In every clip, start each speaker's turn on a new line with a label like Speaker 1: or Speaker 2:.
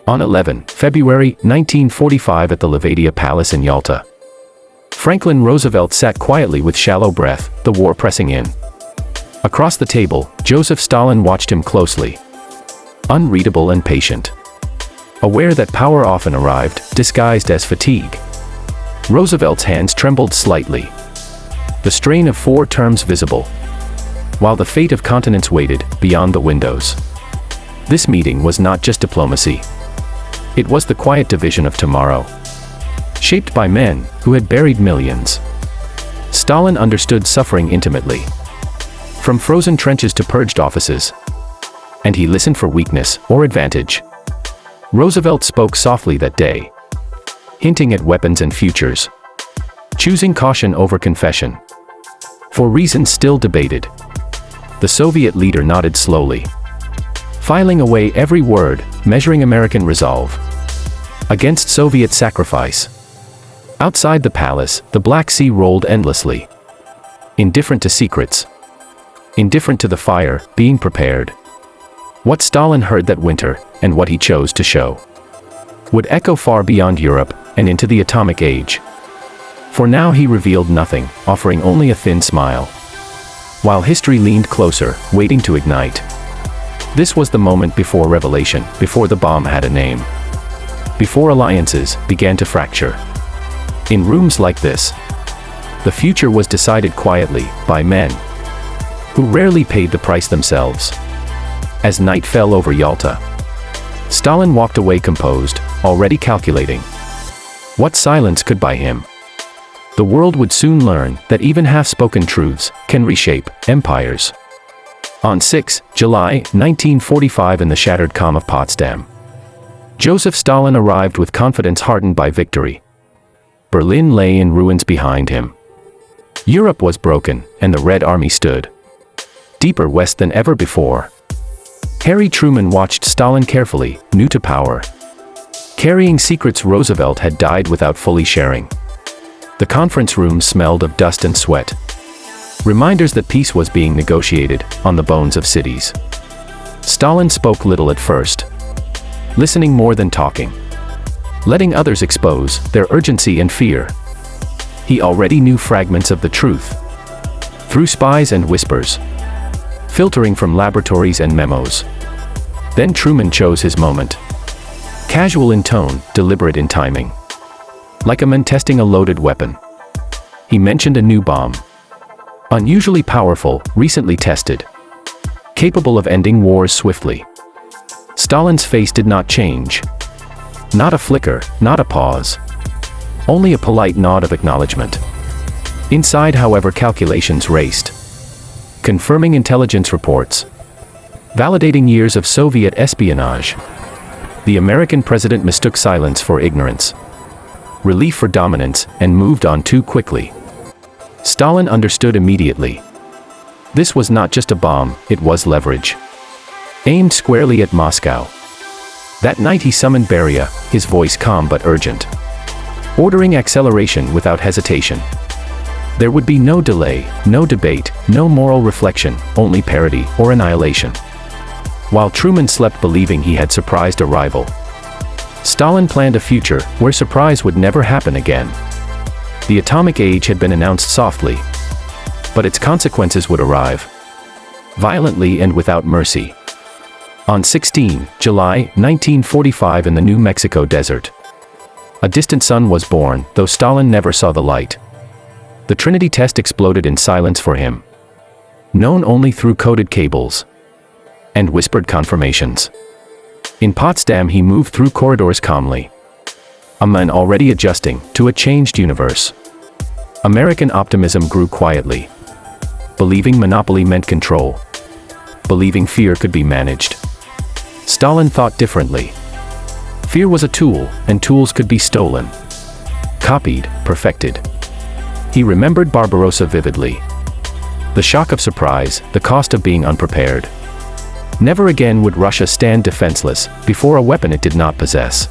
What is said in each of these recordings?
Speaker 1: On 11 February 1945 at the Levadia Palace in Yalta, Franklin Roosevelt sat quietly with shallow breath, the war pressing in. Across the table, Joseph Stalin watched him closely, unreadable and patient, aware that power often arrived, disguised as fatigue. Roosevelt's hands trembled slightly, the strain of 4 terms visible, while the fate of continents waited beyond the windows. This meeting was not just diplomacy. It was the quiet division of tomorrow, shaped by men who had buried millions. Stalin understood suffering intimately, from frozen trenches to purged offices, and he listened for weakness or advantage. Roosevelt spoke softly that day, hinting at weapons and futures, choosing caution over confession. For reasons still debated, the Soviet leader nodded slowly, filing away every word, measuring American resolve against Soviet sacrifice. Outside the palace, the Black Sea rolled endlessly, indifferent to secrets, indifferent to the fire being prepared. What Stalin heard that winter, and what he chose to show, would echo far beyond Europe and into the atomic age. For now he revealed nothing, offering only a thin smile, while history leaned closer, waiting to ignite. This was the moment before revelation, before the bomb had a name, before alliances began to fracture. In rooms like this, the future was decided quietly by men who rarely paid the price themselves. As night fell over Yalta, Stalin walked away composed, already calculating what silence could buy him. The world would soon learn that even half-spoken truths can reshape empires. On 6 July 1945 in the shattered calm of Potsdam, Joseph Stalin arrived with confidence hardened by victory. Berlin lay in ruins behind him. Europe was broken, and the Red Army stood deeper west than ever before. Harry Truman watched Stalin carefully, new to power, carrying secrets Roosevelt had died without fully sharing. The conference room smelled of dust and sweat, reminders that peace was being negotiated on the bones of cities. Stalin spoke little at first, listening more than talking, letting others expose their urgency and fear. He already knew fragments of the truth, through spies and whispers, filtering from laboratories and memos. Then Truman chose his moment. Casual in tone, deliberate in timing, like a man testing a loaded weapon. He mentioned a new bomb, unusually powerful, recently tested, capable of ending wars swiftly. Stalin's face did not change. Not a flicker, not a pause. Only a polite nod of acknowledgement. Inside, however, calculations raced, confirming intelligence reports, validating years of Soviet espionage. The American president mistook silence for ignorance, relief for dominance, and moved on too quickly. Stalin understood immediately. This was not just a bomb, it was leverage, aimed squarely at Moscow. That night he summoned Beria, his voice calm but urgent, ordering acceleration without hesitation. There would be no delay, no debate, no moral reflection, only parody or annihilation. While Truman slept believing he had surprised a rival, Stalin planned a future where surprise would never happen again. The atomic age had been announced softly, but its consequences would arrive, violently and without mercy. On 16 July 1945 in the New Mexico desert, a distant sun was born, though Stalin never saw the light. The Trinity test exploded in silence for him, known only through coded cables and whispered confirmations. In Potsdam he moved through corridors calmly, a man already adjusting to a changed universe. American optimism grew quietly, believing monopoly meant control, believing fear could be managed. Stalin thought differently. Fear was a tool, and tools could be stolen, copied, perfected. He remembered Barbarossa vividly. The shock of surprise, the cost of being unprepared. Never again would Russia stand defenseless before a weapon it did not possess.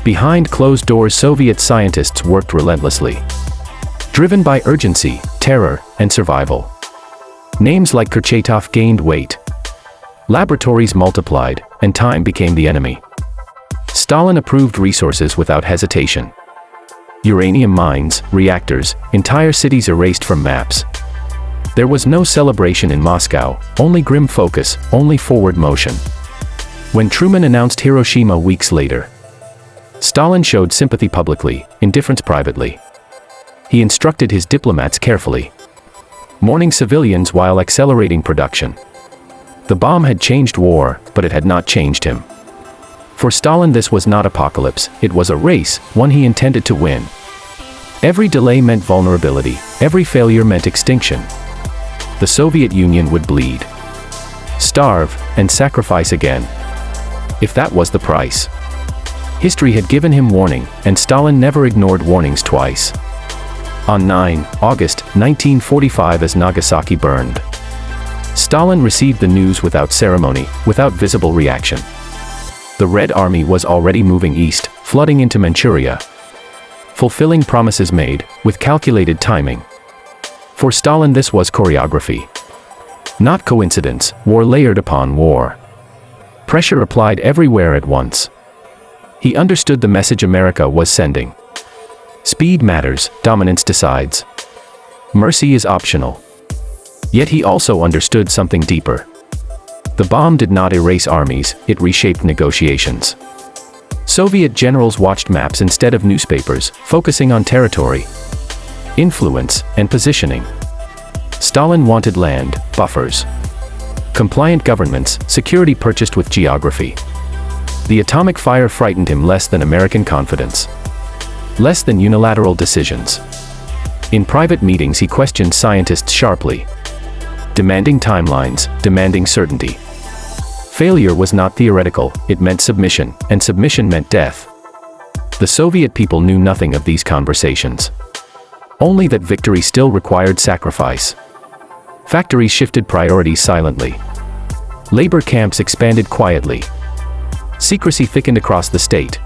Speaker 1: Behind closed doors, Soviet scientists worked relentlessly, driven by urgency, terror, and survival. Names like Kurchatov gained weight. Laboratories multiplied, and time became the enemy. Stalin approved resources without hesitation. Uranium mines, reactors, entire cities erased from maps. There was no celebration in Moscow, only grim focus, only forward motion. When Truman announced Hiroshima weeks later, Stalin showed sympathy publicly, indifference privately. He instructed his diplomats carefully, mourning civilians while accelerating production. The bomb had changed war, but it had not changed him. For Stalin, this was not apocalypse, it was a race, one he intended to win. Every delay meant vulnerability, every failure meant extinction. The Soviet Union would bleed, starve, and sacrifice again, if that was the price. History had given him warning, and Stalin never ignored warnings twice. On 9 August 1945, as Nagasaki burned, Stalin received the news without ceremony, without visible reaction. The Red Army was already moving east, flooding into Manchuria, fulfilling promises made, with calculated timing. For Stalin, this was choreography. Not coincidence, war layered upon war. Pressure applied everywhere at once. He understood the message America was sending. Speed matters, dominance decides. Mercy is optional. Yet he also understood something deeper. The bomb did not erase armies, it reshaped negotiations. Soviet generals watched maps instead of newspapers, focusing on territory, influence, and positioning. Stalin wanted land, buffers, compliant governments, security purchased with geography. The atomic fire frightened him less than American confidence, less than unilateral decisions. In private meetings, he questioned scientists sharply, demanding timelines, demanding certainty. Failure was not theoretical, it meant submission, and submission meant death. The Soviet people knew nothing of these conversations. Only that victory still required sacrifice. Factories shifted priorities silently. Labor camps expanded quietly. Secrecy thickened across the state.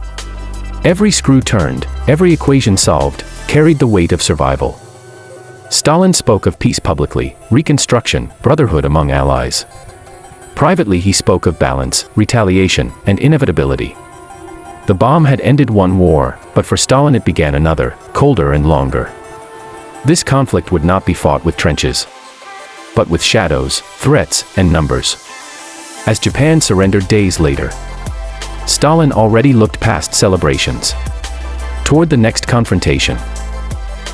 Speaker 1: Every screw turned, every equation solved, carried the weight of survival. Stalin spoke of peace publicly, reconstruction, brotherhood among allies. Privately, he spoke of balance, retaliation, and inevitability. The bomb had ended one war, but for Stalin it began another, colder and longer. This conflict would not be fought with trenches, but with shadows, threats, and numbers. As Japan surrendered days later, Stalin already looked past celebrations, toward the next confrontation.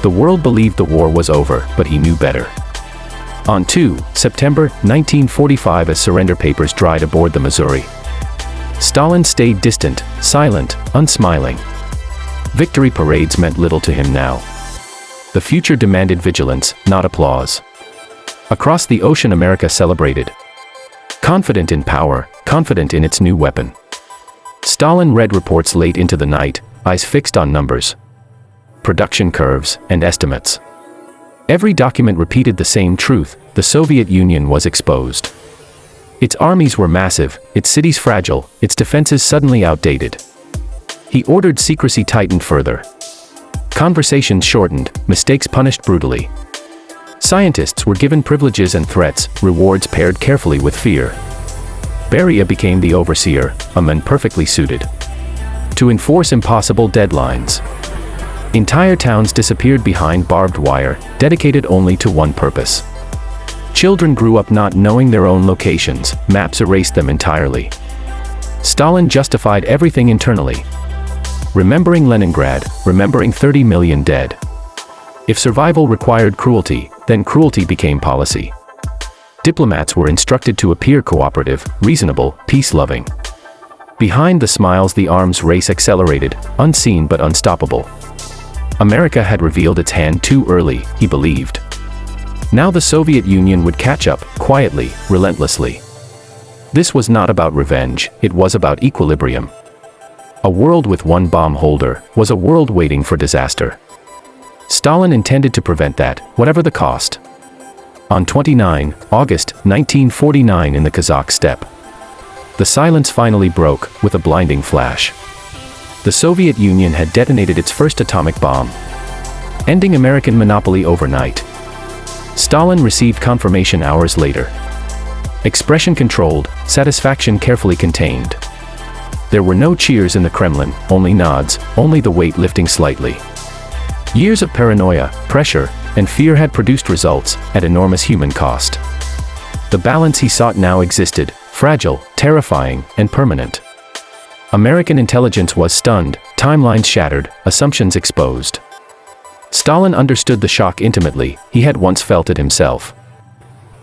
Speaker 1: The world believed the war was over, but he knew better. On 2 September 1945, as surrender papers dried aboard the Missouri, Stalin stayed distant, silent, unsmiling. Victory parades meant little to him now. The future demanded vigilance, not applause. Across the ocean, America celebrated, confident in power, confident in its new weapon. Stalin read reports late into the night, eyes fixed on numbers, production curves, and estimates. Every document repeated the same truth: the Soviet Union was exposed. Its armies were massive, its cities fragile, its defenses suddenly outdated. He ordered secrecy tightened further. Conversations shortened, mistakes punished brutally. Scientists were given privileges and threats, rewards paired carefully with fear. Beria became the overseer, a man perfectly suited to enforce impossible deadlines. Entire towns disappeared behind barbed wire, dedicated only to one purpose. Children grew up not knowing their own locations, maps erased them entirely. Stalin justified everything internally. Remembering Leningrad, remembering 30 million dead. If survival required cruelty, then cruelty became policy. Diplomats were instructed to appear cooperative, reasonable, peace-loving. Behind the smiles, the arms race accelerated, unseen but unstoppable. America had revealed its hand too early, he believed. Now the Soviet Union would catch up, quietly, relentlessly. This was not about revenge, it was about equilibrium. A world with one bomb holder was a world waiting for disaster. Stalin intended to prevent that, whatever the cost. On 29 August 1949, in the Kazakh steppe, the silence finally broke, with a blinding flash. The Soviet Union had detonated its first atomic bomb, ending American monopoly overnight. Stalin received confirmation hours later. Expression controlled, satisfaction carefully contained. There were no cheers in the Kremlin, only nods, only the weight lifting slightly. Years of paranoia, pressure, and fear had produced results at enormous human cost. The balance he sought now existed, fragile, terrifying, and permanent. American intelligence was stunned, timelines shattered, assumptions exposed. Stalin understood the shock intimately, he had once felt it himself.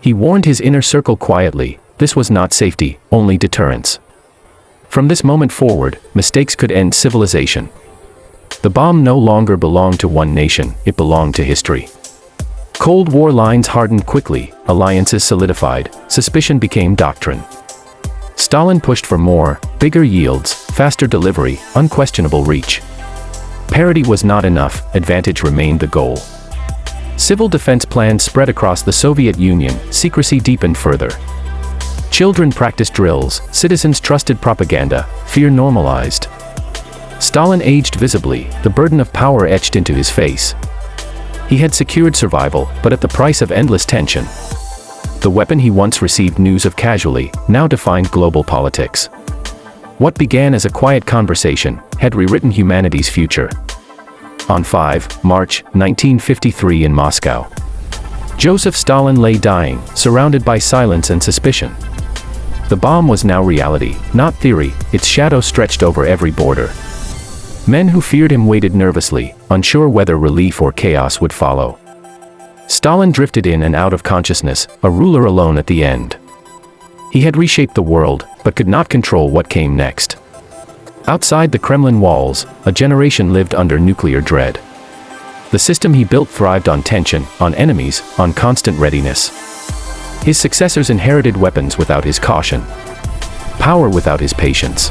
Speaker 1: He warned his inner circle quietly, this was not safety, only deterrence. From this moment forward, mistakes could end civilization. The bomb no longer belonged to one nation, it belonged to history. Cold War lines hardened quickly, alliances solidified, suspicion became doctrine. Stalin pushed for more, bigger yields, faster delivery, unquestionable reach. Parity was not enough, advantage remained the goal. Civil defense plans spread across the Soviet Union, secrecy deepened further. Children practiced drills, citizens trusted propaganda, fear normalized. Stalin aged visibly, the burden of power etched into his face. He had secured survival, but at the price of endless tension. The weapon he once received news of casually, now defined global politics. What began as a quiet conversation had rewritten humanity's future. On 5 March 1953 in Moscow, Joseph Stalin lay dying, surrounded by silence and suspicion. The bomb was now reality, not theory, its shadow stretched over every border. Men who feared him waited nervously, unsure whether relief or chaos would follow. Stalin drifted in and out of consciousness, a ruler alone at the end. He had reshaped the world, but could not control what came next. Outside the Kremlin walls, a generation lived under nuclear dread. The system he built thrived on tension, on enemies, on constant readiness. His successors inherited weapons without his caution, power without his patience.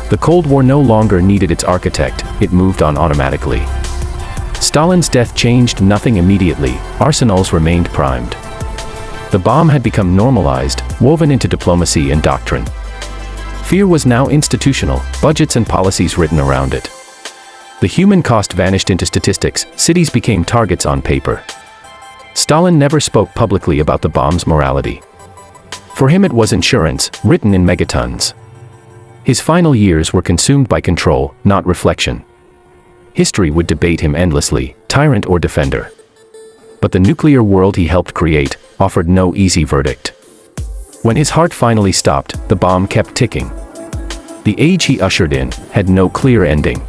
Speaker 1: The Cold War no longer needed its architect, it moved on automatically. Stalin's death changed nothing immediately, arsenals remained primed. The bomb had become normalized, woven into diplomacy and doctrine. Fear was now institutional, budgets and policies written around it. The human cost vanished into statistics, cities became targets on paper. Stalin never spoke publicly about the bomb's morality. For him it was insurance, written in megatons. His final years were consumed by control, not reflection. History would debate him endlessly, tyrant or defender. But the nuclear world he helped create offered no easy verdict. When his heart finally stopped, the bomb kept ticking. The age he ushered in had no clear ending.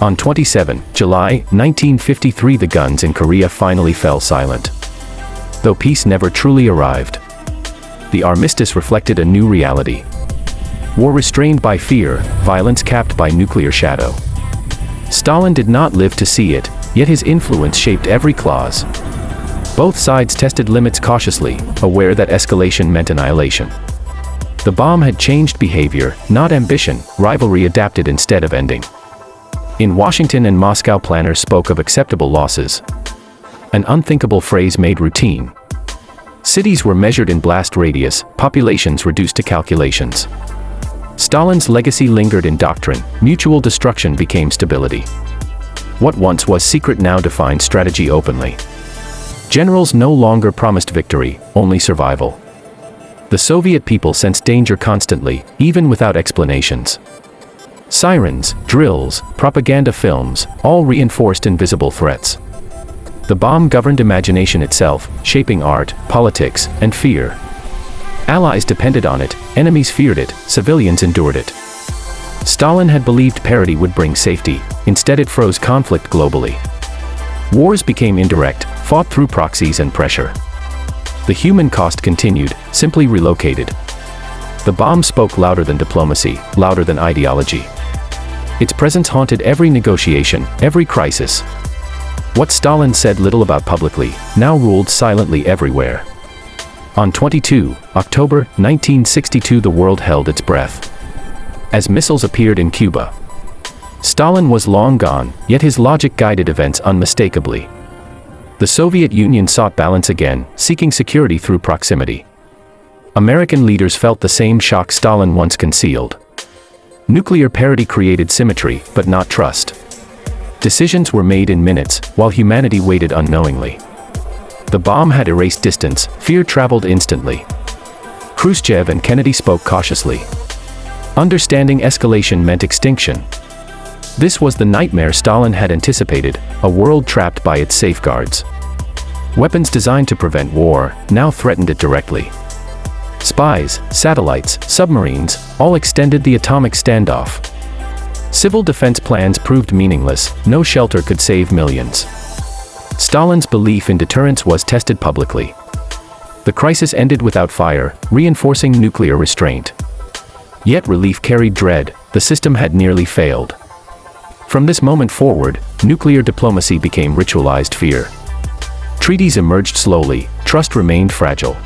Speaker 1: On 27 July 1953, the guns in Korea finally fell silent. Though peace never truly arrived, the armistice reflected a new reality. War restrained by fear, violence capped by nuclear shadow. Stalin did not live to see it, yet his influence shaped every clause. Both sides tested limits cautiously, aware that escalation meant annihilation. The bomb had changed behavior, not ambition, rivalry adapted instead of ending. In Washington and Moscow, planners spoke of acceptable losses. An unthinkable phrase made routine. Cities were measured in blast radius, populations reduced to calculations. Stalin's legacy lingered in doctrine, mutual destruction became stability. What once was secret now defined strategy openly. Generals no longer promised victory, only survival. The Soviet people sensed danger constantly, even without explanations. Sirens, drills, propaganda films, all reinforced invisible threats. The bomb governed imagination itself, shaping art, politics, and fear. Allies depended on it, enemies feared it, civilians endured it. Stalin had believed parity would bring safety, instead it froze conflict globally. Wars became indirect, fought through proxies and pressure. The human cost continued, simply relocated. The bomb spoke louder than diplomacy, louder than ideology. Its presence haunted every negotiation, every crisis. What Stalin said little about publicly, now ruled silently everywhere. On 22 October 1962, the world held its breath. As missiles appeared in Cuba. Stalin was long gone, yet his logic guided events unmistakably. The Soviet Union sought balance again, seeking security through proximity. American leaders felt the same shock Stalin once concealed. Nuclear parity created symmetry, but not trust. Decisions were made in minutes, while humanity waited unknowingly. The bomb had erased distance, fear traveled instantly. Khrushchev and Kennedy spoke cautiously. Understanding escalation meant extinction. This was the nightmare Stalin had anticipated, a world trapped by its safeguards. Weapons designed to prevent war now threatened it directly. Spies, satellites, submarines, all extended the atomic standoff. Civil defense plans proved meaningless, no shelter could save millions. Stalin's belief in deterrence was tested publicly. The crisis ended without fire, reinforcing nuclear restraint. Yet relief carried dread, the system had nearly failed. From this moment forward, nuclear diplomacy became ritualized fear. Treaties emerged slowly, trust remained fragile.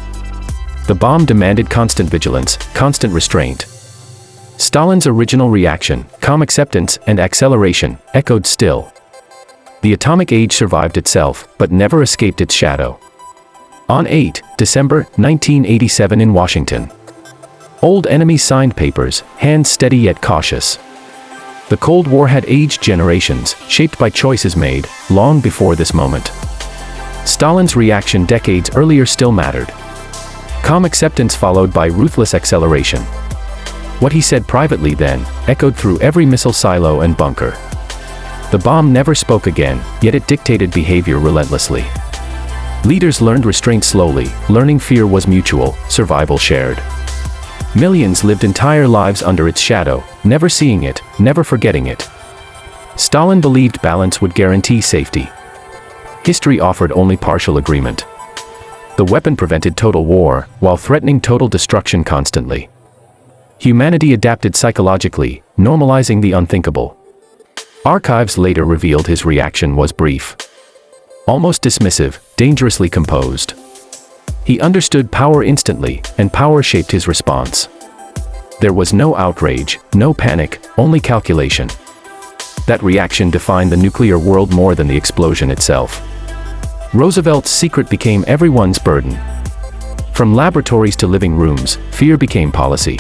Speaker 1: The bomb demanded constant vigilance, constant restraint. Stalin's original reaction, calm acceptance and acceleration, echoed still. The atomic age survived itself, but never escaped its shadow. On 8 December 1987 in Washington. Old enemies signed papers, hands steady yet cautious. The Cold War had aged generations, shaped by choices made, long before this moment. Stalin's reaction decades earlier still mattered. Calm acceptance followed by ruthless acceleration. What he said privately then, echoed through every missile silo and bunker. The bomb never spoke again, yet it dictated behavior relentlessly. Leaders learned restraint slowly, learning fear was mutual, survival shared. Millions lived entire lives under its shadow, never seeing it, never forgetting it. Stalin believed balance would guarantee safety. History offered only partial agreement. The weapon prevented total war, while threatening total destruction constantly. Humanity adapted psychologically, normalizing the unthinkable. Archives later revealed his reaction was brief. Almost dismissive, dangerously composed. He understood power instantly, and power shaped his response. There was no outrage, no panic, only calculation. That reaction defined the nuclear world more than the explosion itself. Roosevelt's secret became everyone's burden. From laboratories to living rooms, fear became policy.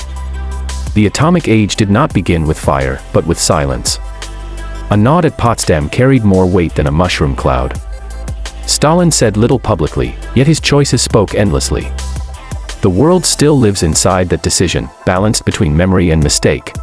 Speaker 1: The atomic age did not begin with fire, but with silence. A nod at Potsdam carried more weight than a mushroom cloud. Stalin said little publicly, yet his choices spoke endlessly. The world still lives inside that decision, balanced between memory and mistake.